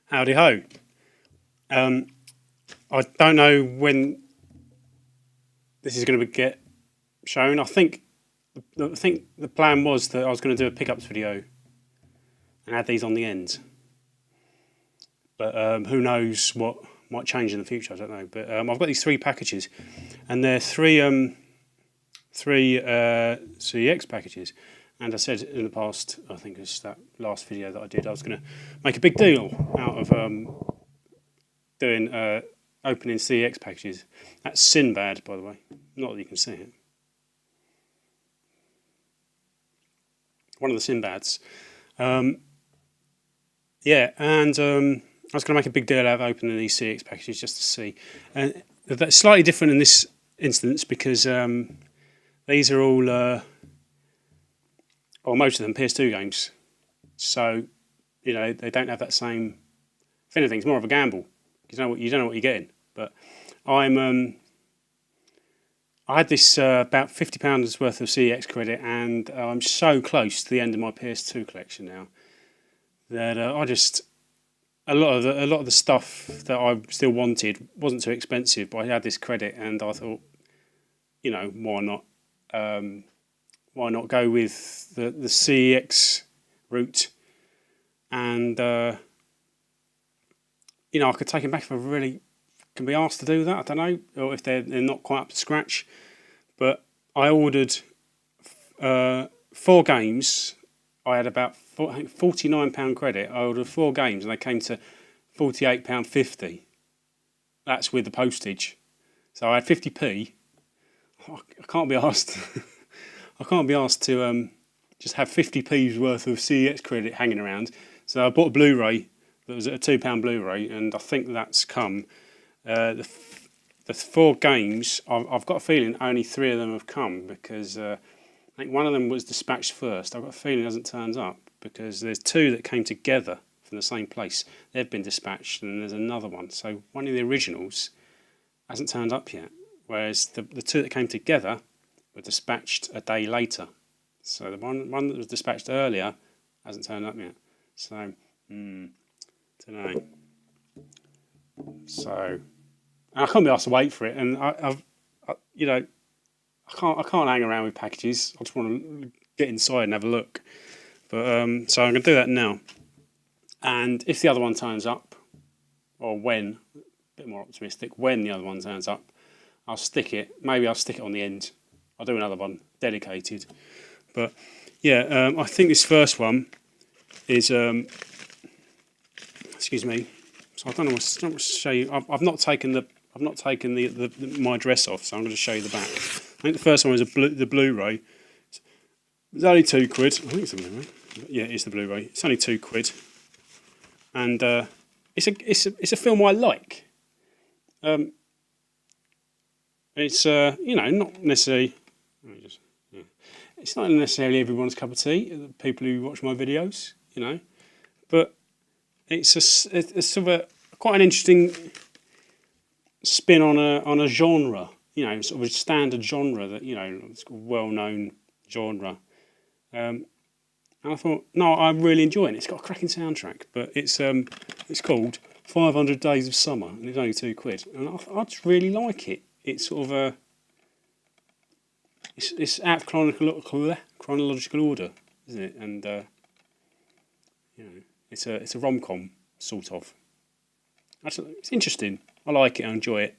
Howdy ho. I don't know when this is going to get shown. I think the plan was that I was going to do a pickups video and add these on the end. But who knows what might change in the future? I don't know. But I've got these three packages, and they're three CEX packages. And I said in the past, I think it's that last video that I did, I was going to make a big deal out of doing opening CEX packages. That's Sinbad, by the way. Not that you can see it. One of the Sinbads. Yeah, and I was going to make a big deal out of opening these CEX packages just to see. And that's slightly different in this instance because these are all, or most of them, PS2 games. So, you know, they don't have that same. If anything, it's more of a gamble. You don't know what you're getting. But I had this about £50 worth of CEX credit, and I'm so close to the end of my PS2 collection now that I just a lot of the stuff that I still wanted wasn't too expensive, but I had this credit, and I thought, you know, why not? Why not go with the CEX route? And you know, I could take them back if I really can be asked to do that. I don't know, or if they're not quite up to scratch. But I ordered 4 games. I had about £49 credit. I ordered 4 games, and they came to £48.50. That's with the postage. So I had 50p. I can't be asked. I can't be asked to just have 50p's worth of CEX credit hanging around. So I bought a Blu-ray. That was a £2 Blu-ray, and I think that's come. The 4 games, I've got a feeling only 3 of them have come because I think one of them was dispatched first. I've got a feeling it hasn't turned up because there's 2 that came together from the same place. They've been dispatched, and there's another one. So one of the originals hasn't turned up yet, whereas the 2 that came together were dispatched a day later. So the one that was dispatched earlier hasn't turned up yet. So, don't know. So, I can't be asked to wait for it, and I can't hang around with packages. I just want to get inside and have a look. But so I'm going to do that now. And if the other one turns up, or when, a bit more optimistic, when the other one turns up, I'll stick it. Maybe I'll stick it on the end. I'll do another one dedicated. But yeah, I think this first one is. Excuse me. So I don't know what to show you. I've not taken my dress off, so I'm going to show you the back. I think the first one was the Blu-ray. It's only £2. I think it's the Blu-ray. Yeah, it's the Blu-ray. It's only £2, and it's a film I like. It's you know, not necessarily. It's not necessarily everyone's cup of tea. The people who watch my videos, you know, but it's sort of quite an interesting spin on a genre, you know, sort of a standard genre that, you know, it's a well-known genre. And I thought, no, I'm really enjoying it. It's got a cracking soundtrack, but it's called 500 Days of Summer, and it's only £2, and I just really like it. It's sort of it's out of chronological order, isn't it? And you know, it's a rom-com sort of. Actually, it's interesting. I like it. I enjoy it.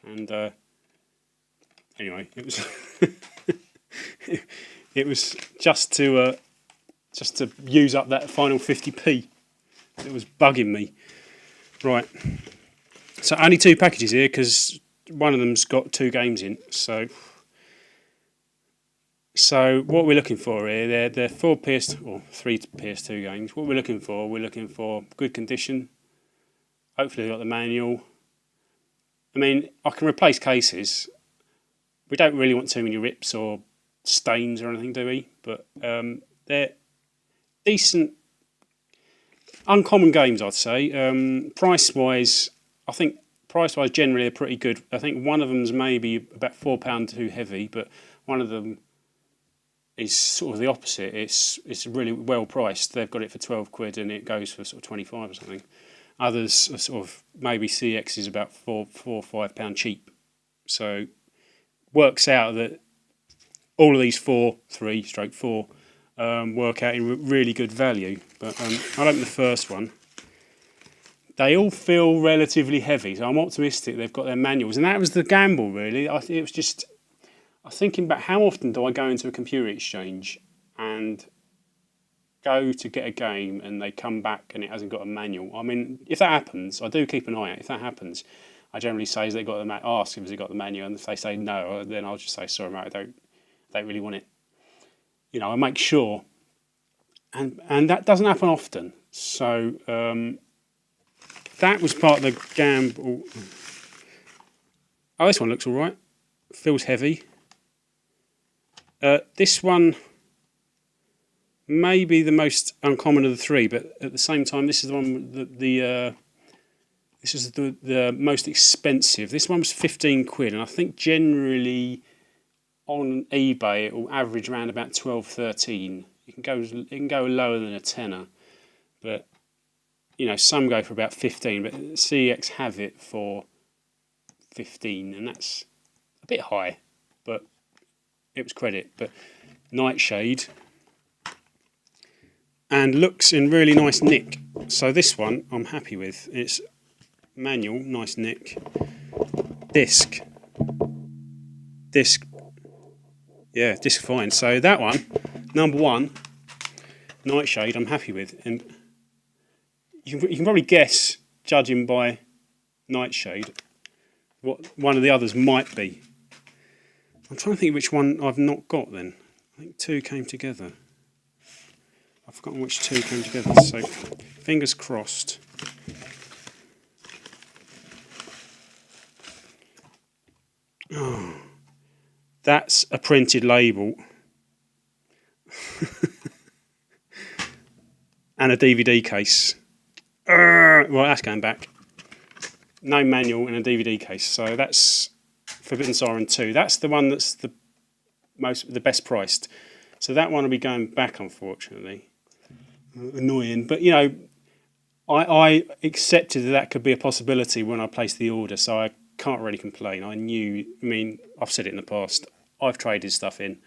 And anyway, it was it was just to use up that final 50p. It was bugging me. Right. So only 2 packages here because one of them's got 2 games in. So what we're looking for here, they're 3 PS2 games. What we're looking for good condition. Hopefully they've got the manual. I mean, I can replace cases. We don't really want too many rips or stains or anything, do we? But they're decent, uncommon games, I'd say. Price-wise, I think price-wise generally they're pretty good. I think one of them's maybe about £4 too heavy, but one of them is sort of the opposite. It's really well priced. They've got it for £12 and it goes for sort of 25 or something. Others are sort of maybe CX is about four or £5 cheap. So works out that all of these four work out in really good value. But I'll open the first one. They all feel relatively heavy, so I'm optimistic they've got their manuals. And that was the gamble, really. I was thinking about how often do I go into a computer exchange and go to get a game and they come back and it hasn't got a manual. I mean, if that happens, I do keep an eye out. If that happens, I generally say, has it got the ask if it got the manual, and if they say no, then I'll just say, sorry mate, I don't really want it. You know, I make sure, and that doesn't happen often. So that was part of the gamble. Oh, this one looks all right. Feels heavy. This one may be the most uncommon of the three, but at the same time, this is the one that this is the most expensive. This one was £15, and I think generally on eBay it will average around about 12, 13. It can go lower than a tenner, but you know, some go for about 15. But CEX have it for 15, and that's a bit high, but it was credit. But Nightshade, and looks in really nice nick. So this one I'm happy with. It's manual, nice nick. Disc, yeah, disc fine. So that one, number one, Nightshade, I'm happy with. And you can probably guess, judging by Nightshade, what one of the others might be. I'm trying to think which one I've not got then. I think two came together. I've forgotten which two came together, so fingers crossed. Oh, that's a printed label and a DVD case. Well, that's going back. No manual and a DVD case, so that's Forbidden Siren 2. That's the one that's the best priced. So that one will be going back, unfortunately. Annoying, but you know, I accepted that could be a possibility when I placed the order, so I can't really complain. I mean, I've said it in the past, I've traded stuff in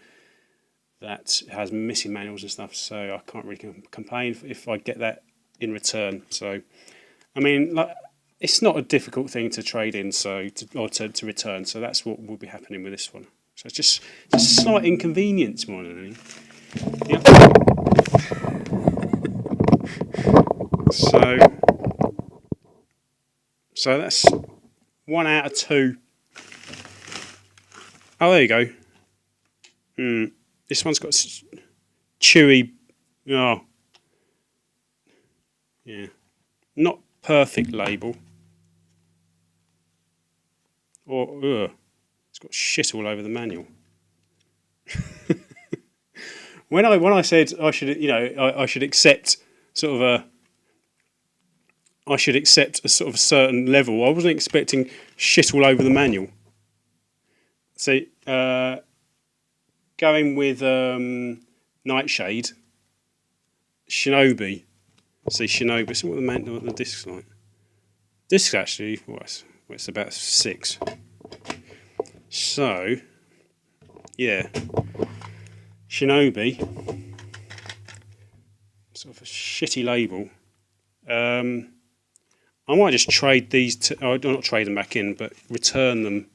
that has missing manuals and stuff, so I can't really complain if I get that in return. So, I mean, like, it's not a difficult thing to trade in, or to return. So that's what will be happening with this one. So it's just a slight inconvenience more than anything. Yep. So that's 1 out of 2. Oh, there you go. This one's got chewy. Oh, yeah, not perfect label. Or it's got shit all over the manual. When I said I should, you know, I should accept sort of I should accept a sort of a certain level. I wasn't expecting shit all over the manual. So going with Nightshade, Shinobi. See Shinobi. So what the disc's like? Disc's actually, it's about 6. So yeah, Shinobi. Sort of a shitty label. I might just trade these. Not trade them back in, but return them.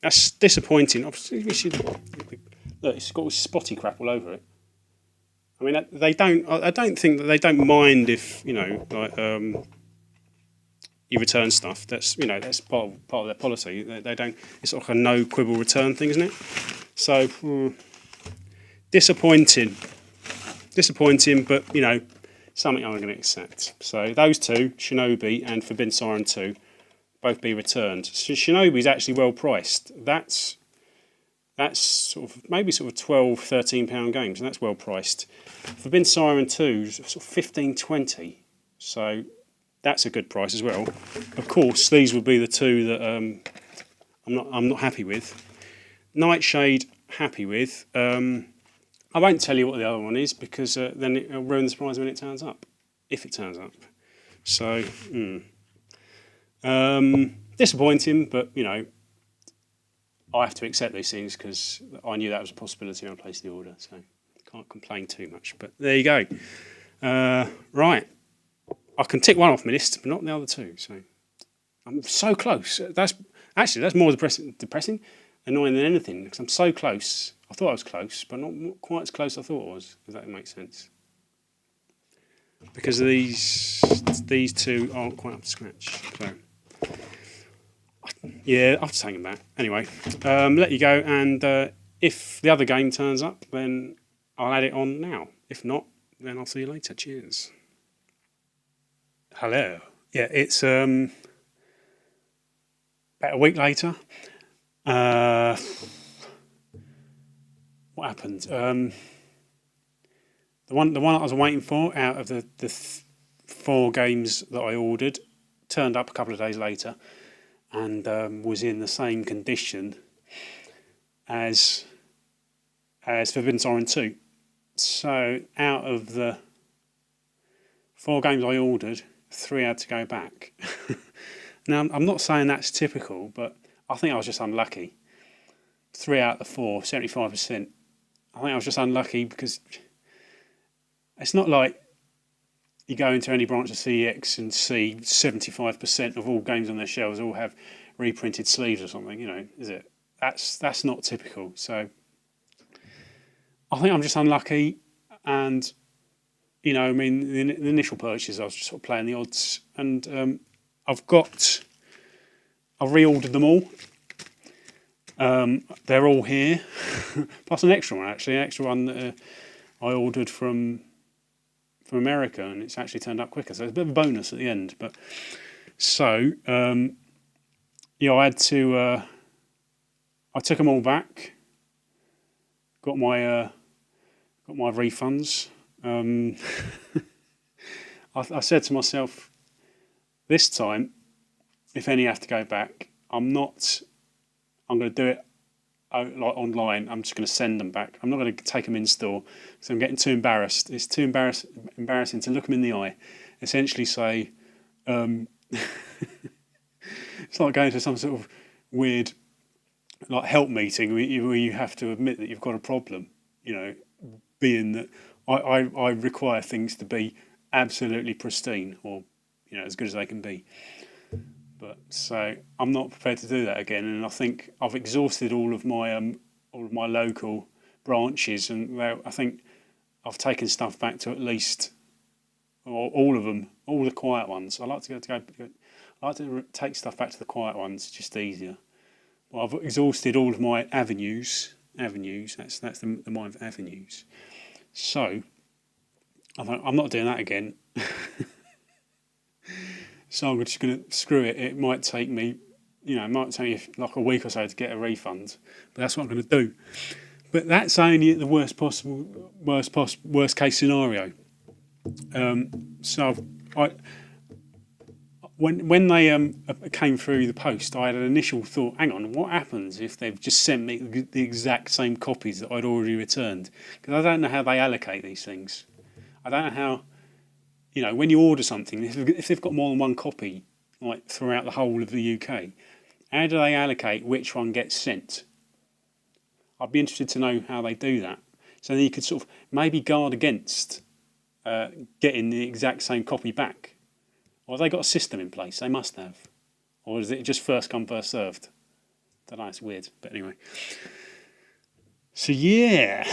That's disappointing. Obviously, look, it's got all spotty crap all over it. I mean, they don't. I don't think that they don't mind if, you know, like you return stuff. That's, you know, that's part of their policy. They don't. It's like a no quibble return thing, isn't it? So disappointing, but you know, something I'm going to accept. So those two, Shinobi and Forbidden Siren 2, both be returned. Shinobi is actually well priced. That's sort of maybe sort of £12, £13 games, and that's well priced. Forbidden Siren 2 is sort of 15, 20. So that's a good price as well. Of course, these would be the two that I'm not happy with. Nightshade, happy with. I won't tell you what the other one is, because then it'll ruin the surprise when it turns up. if it turns up. So, disappointing, but you know, I have to accept these things because I knew that was a possibility when I placed the order. So, can't complain too much. But there you go. Right, I can tick one off my list, but not the other two. So, I'm so close. That's more depressing, annoying than anything because I'm so close. I thought I was close, but not quite as close as I thought I was. If that makes sense. Because these two aren't quite up to scratch. So, yeah, I'll just hang them back. Anyway, let you go, and if the other game turns up, then I'll add it on now. If not, then I'll see you later. Cheers. Hello. Yeah, it's about a week later. What happened? The one I was waiting for out of the 4 games that I ordered turned up a couple of days later and was in the same condition as Forbidden Siren 2. So out of the 4 games I ordered, 3 had to go back. Now, I'm not saying that's typical, but I think I was just unlucky. 3 out of the 4, 75%. I think I was just unlucky because it's not like you go into any branch of CEX and see 75% of all games on their shelves all have reprinted sleeves or something, you know, is it? That's not typical. So I think I'm just unlucky, and you know, I mean, the initial purchase I was just sort of playing the odds, and I've reordered them all. They're all here, plus an extra one actually, an extra one that I ordered from America, and it's actually turned up quicker, so it's a bit of a bonus at the end. But so yeah, I took them all back, got my refunds. I said to myself, this time, if any have to go back, I'm going to do it like online. I'm just going to send them back. I'm not going to take them in store because I'm getting too embarrassed. It's too embarrassing to look them in the eye, essentially say, it's like going to some sort of weird like help meeting where you have to admit that you've got a problem, you know, being that I require things to be absolutely pristine or, you know, as good as they can be. But so I'm not prepared to do that again, and I think I've exhausted all of my local branches, and I think I've taken stuff back to at least, or all of them, all the quiet ones. I like to take stuff back to the quiet ones. It's just easier. Well, I've exhausted all of my avenues. That's the mind of avenues. So I'm not doing that again. So I'm just going to screw it. It might take me, like a week or so to get a refund, but that's what I'm going to do. But that's only the worst case scenario. So when they came through the post, I had an initial thought: hang on, what happens if they've just sent me the exact same copies that I'd already returned? Because I don't know how they allocate these things. I don't know how. You know, when you order something, if they've got more than one copy, like throughout the whole of the UK, how do they allocate which one gets sent? I'd be interested to know how they do that. So then you could sort of maybe guard against getting the exact same copy back. Or have they got a system in place? They must have. Or is it just first come, first served? I don't know, it's weird. But anyway. So yeah.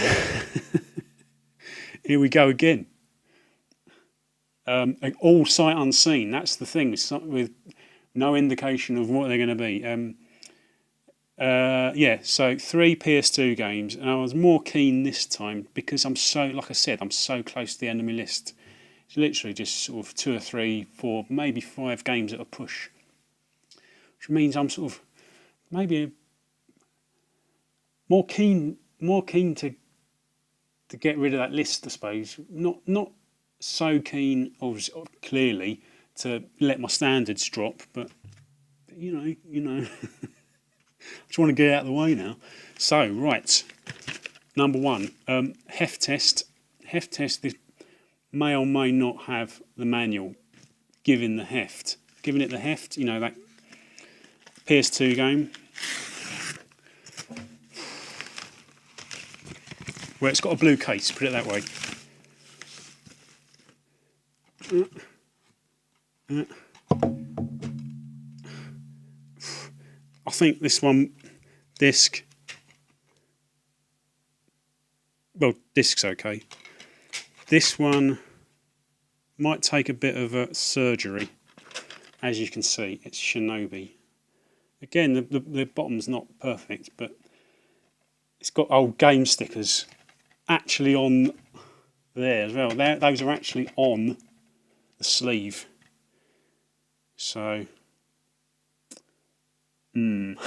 Here we go again. All sight unseen. That's the thing with no indication of what they're going to be. So 3 PS2 games, and I was more keen this time because I'm so close to the end of my list. It's literally just sort of 2 or 3, 4, maybe 5 games at a push, which means I'm sort of maybe more keen to get rid of that list, I suppose. Not so keen, obviously, clearly, to let my standards drop, but you know, I just want to get it out of the way now. So, right, number 1, Heft Test. Heft Test. may or may not have the manual giving the heft. Giving it the heft, you know, that PS2 game where it's got a blue case, put it that way. I think this one, disc's okay. This one might take a bit of a surgery. As you can see, it's Shinobi. Again, the bottom's not perfect, but it's got old game stickers actually on there as well. Those are actually on the sleeve. So, it's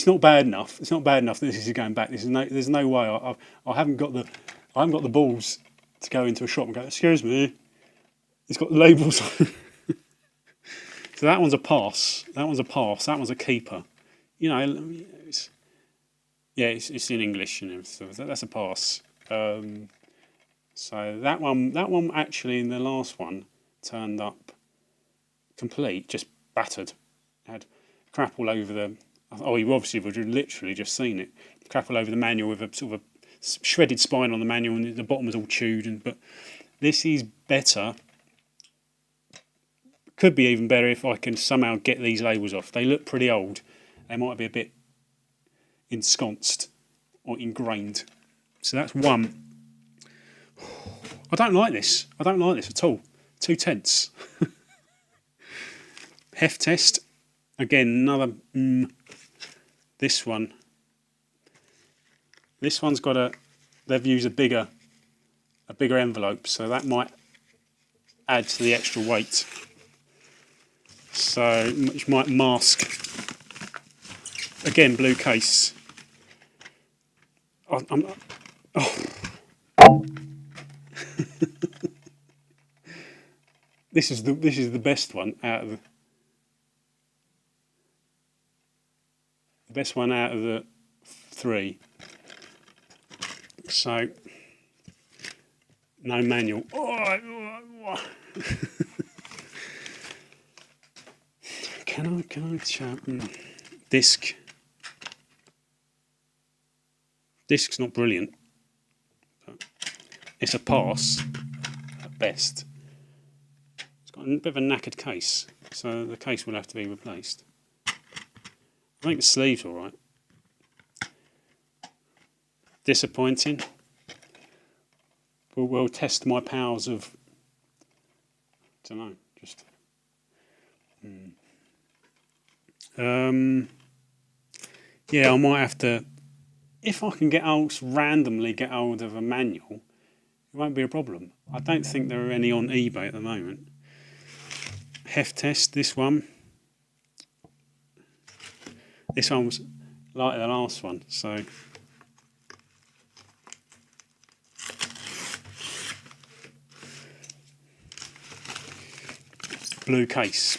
not bad enough. It's not bad enough that this is going back. There's no way. I haven't got the balls to go into a shop and go, excuse me, it's got the labels on. So that one's a pass. That one's a pass. That one's a keeper. You know, it's in English, you know, so that's a pass. So that one actually in the last one turned up complete, just battered. Had crap all over the. Oh, you obviously would have literally just seen it. Crap all over the manual with a sort of a shredded spine on the manual, and the bottom was all chewed. But this is better. Could be even better if I can somehow get these labels off. They look pretty old. They might be a bit ensconced or ingrained. So that's one. I don't like this. I don't like this at all. Too tense. Heft test. Again, another. This one. This one's got a. They've used a bigger envelope, so that might add to the extra weight. So, which might mask. Again, blue case. This is the best one out of the best one out of the three. So, no manual. Can I show disc? Disc's not brilliant, but it's a pass at best. It's got a bit of a knackered case, so the case will have to be replaced. I think the sleeve's all right. Disappointing. But we'll test my powers of. I don't know, just. Yeah, I might have to. If I can randomly get hold of a manual, it won't be a problem. I don't think there are any on eBay at the moment. Heft test, this one. This one was like the last one, so. Blue case.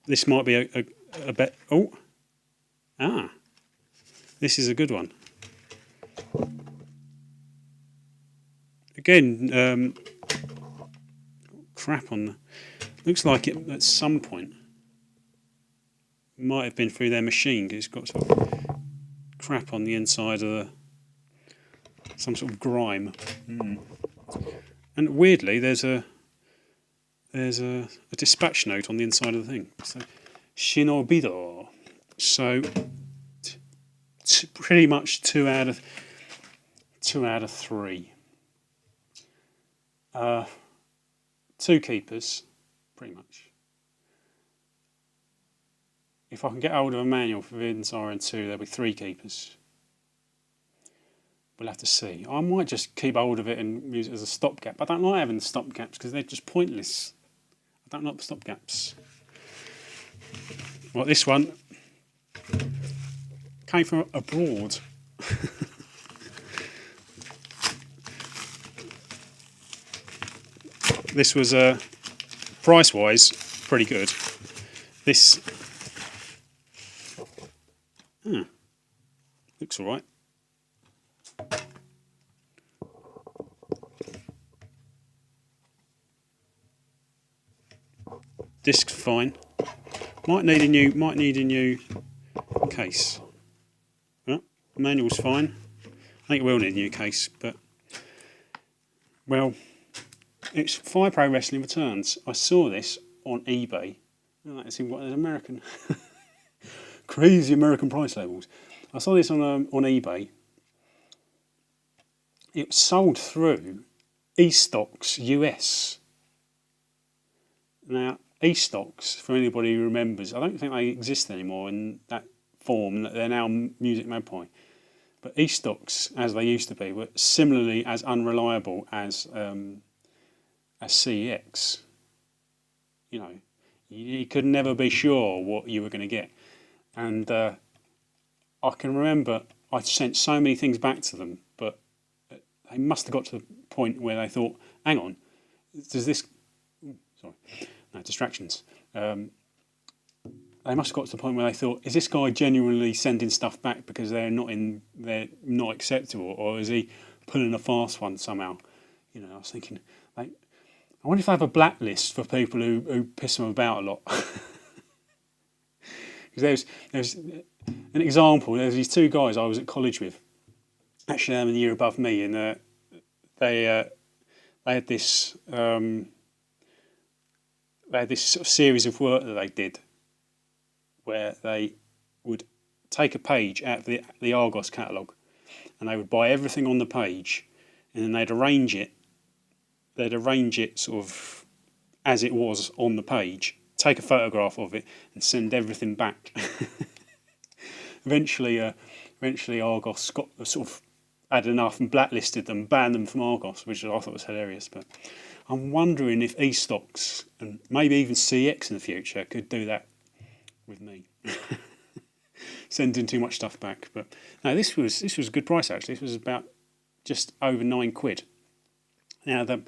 This might be a bit. This is a good one. Again, crap on the. Looks like it at some point. Might have been through their machine because it's got sort of crap on the inside of some sort of grime. And weirdly, there's a dispatch note on the inside of the thing. So, Shinobi. So, pretty much 2 out of 3. 2 keepers, pretty much. If I can get hold of a manual for Vidden Siren 2, there'll be 3 keepers. We'll have to see. I might just keep hold of it and use it as a stopgap. I don't like having the stopgaps because they're just pointless. I don't like the stopgaps. Well, this one came from abroad. This was price-wise pretty good. This looks all right. Disc's fine. Might need a new case. Well, manual's fine. I think it will need a new case, but well, it's Fire Pro Wrestling Returns. I saw this on eBay. Let's see what there's American, crazy American price labels. I saw this on eBay. It was sold through eStocks US. Now, eStocks, for anybody who remembers, I don't think they exist anymore in that form. They're now Music Magpie. But eStocks, as they used to be, were similarly as unreliable as CEX. You know, you could never be sure what you were going to get. And I can remember I sent so many things back to them, but they must have got to the point where they thought, hang on, does this... Sorry, no, distractions. They must have got to the point where they thought, is this guy genuinely sending stuff back because they're not acceptable, or is he pulling a fast one somehow? You know, I was thinking, like, I wonder if I have a blacklist for people who piss them about a lot. Because there's an example. There's these two guys I was at college with. Actually, they're a year above me, and they had this sort of series of work that they did, where they would take a page out of the Argos catalogue, and they would buy everything on the page, and then they'd arrange it sort of as it was on the page, take a photograph of it, and send everything back. Eventually Argos got sort of had enough and blacklisted them, banned them from Argos, which I thought was hilarious. But I'm wondering if eStocks and maybe even CX in the future could do that with me, sending too much stuff back. But no, this was a good price actually. This was about just over £9. Now the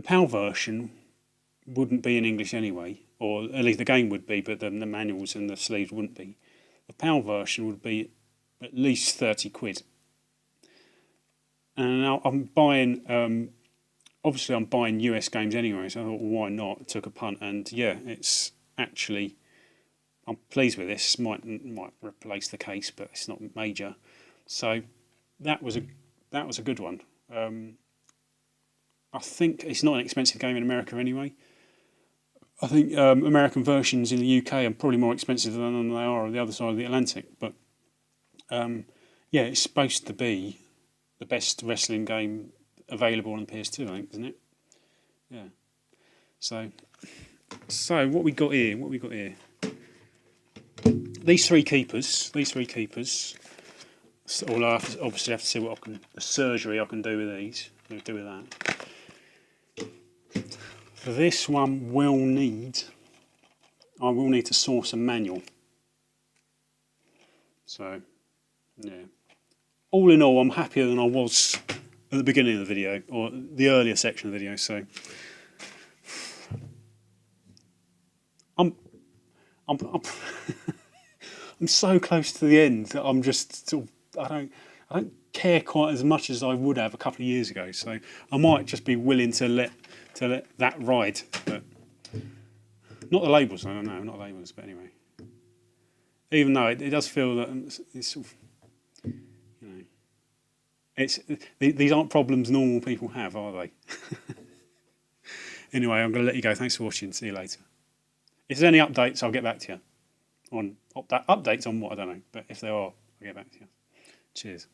PAL version wouldn't be in English anyway, or at least the game would be, but the manuals and the sleeves wouldn't be. The PAL version would be at least £30. And now I'm buying. Obviously, I'm buying US games anyway, so I thought, well, why not? I took a punt, and yeah, it's actually. I'm pleased with this. Might replace the case, but it's not major. So that was a good one. I think it's not an expensive game in America anyway. I think American versions in the UK are probably more expensive than they are on the other side of the Atlantic. But yeah, it's supposed to be the best wrestling game available on the PS2, I think, isn't it? Yeah. So what we got here? These three keepers. So I obviously have to see what the surgery I can do with these. Do with that. For this one, I will need to source a manual. So, yeah. All in all, I'm happier than I was at the beginning of the video, or the earlier section of the video. So, I'm so close to the end that I'm just sort of, I don't care quite as much as I would have a couple of years ago. So I might just be willing to let that ride, but not the labels. I don't know, not labels, but anyway. Even though it does feel that it's sort of, you know, these aren't problems normal people have, are they? Anyway, I'm going to let you go. Thanks for watching. See you later. If there's any updates, I'll get back to you. On updates on what, I don't know, but if there are, I'll get back to you. Cheers.